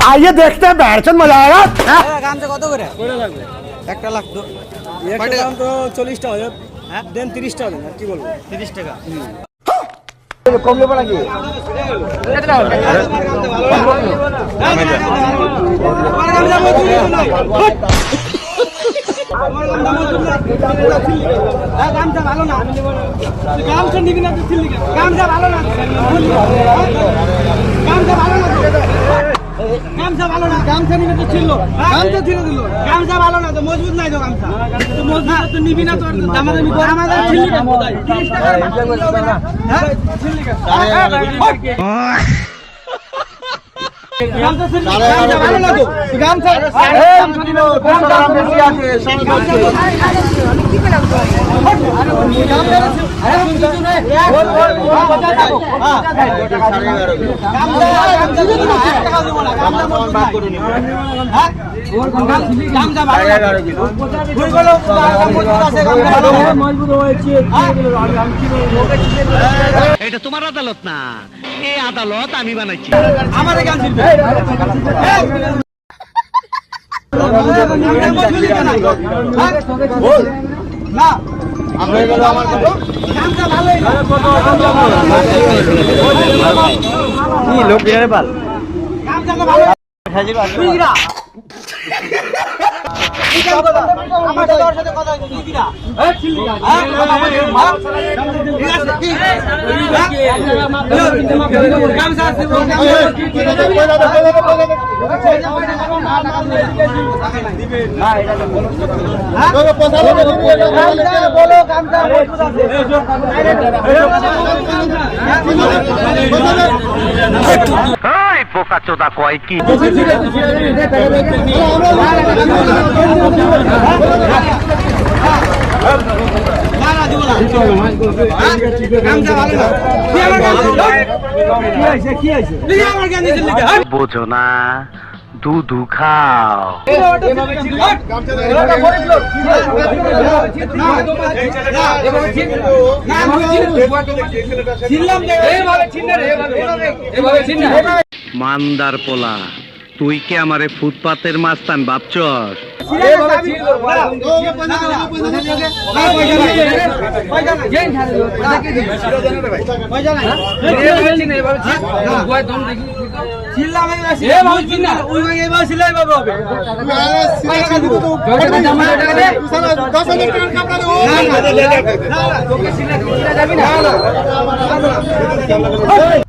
आइए देखते हैं बैठन मजा आएगा। গামছা কত করে? লাগবে 1 লাখ তো একটা দাম তো 40 টাকা হবে। হ্যাঁ দেন 30 টাকা দেন, আর কি বলবো? 30 টাকা। कम लेबो नाকি গামছা ভালো না, গামছা নিবি না, গামছা ভালো না, গামছা ভালো না, গামছা ভালো না, গামছা নিবি তো ছিল, গামছা ছিঁড়ে দিল, গামছা ভালো না তো, মজবুত নাই তো গামছা, তো মজবুত তো নিবি না, তো আমাদের ছিলি না 30 টাকা হবে না, হ্যাঁ ছিলি না, গামছা ছিলি, গামছা ভালো না তো, গামছা নিবি, গামছা বেশি আছে, কি পেলাম তো, এটা তোমার আদালত না, এই আদালত আমি বানাইছি। আমার গান ছিল না, আমরা গেল আমার গামছা ভালোই না, কি লোক ইয়ারে বাল গামছা ভালো তুইরা আমার তোর সাথে কথা হইছে তুইরা এই ছিলিগা ঠিক আছে গামছা আছে না এটা বলো বলো গামছা এই পোকা চোদা কয় কি বোঝো না, দুধু খাও। মান্দার পোলা, তুই কি আমারে ফুটপাতের মাস্তান ভাবছস? না